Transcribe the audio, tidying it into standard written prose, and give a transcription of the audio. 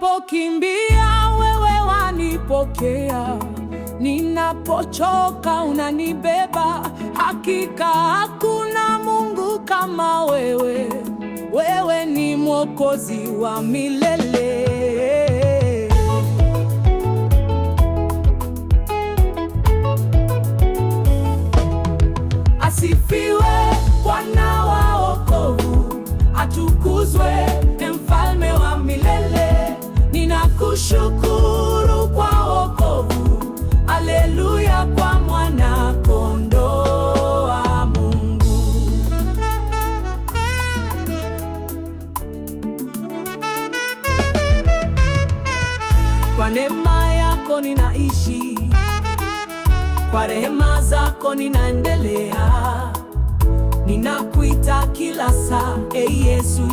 Ninapokimbia wewe wanipokea, ninapochoka unanibeba. Hakika hakuna Mungu kama wewe, wewe ni Mwokozi wa milele. Asifiwe Bwana wa wokovu, atukuzwe Mfalme wa milele. Ninakushukuru kwa wokovu, haleluya kwa mwana kondoo wa Mungu. Kwa neema yako ninaishi, kwa rehema zako ninaendelea. Ninakuita kila saa, Yesu.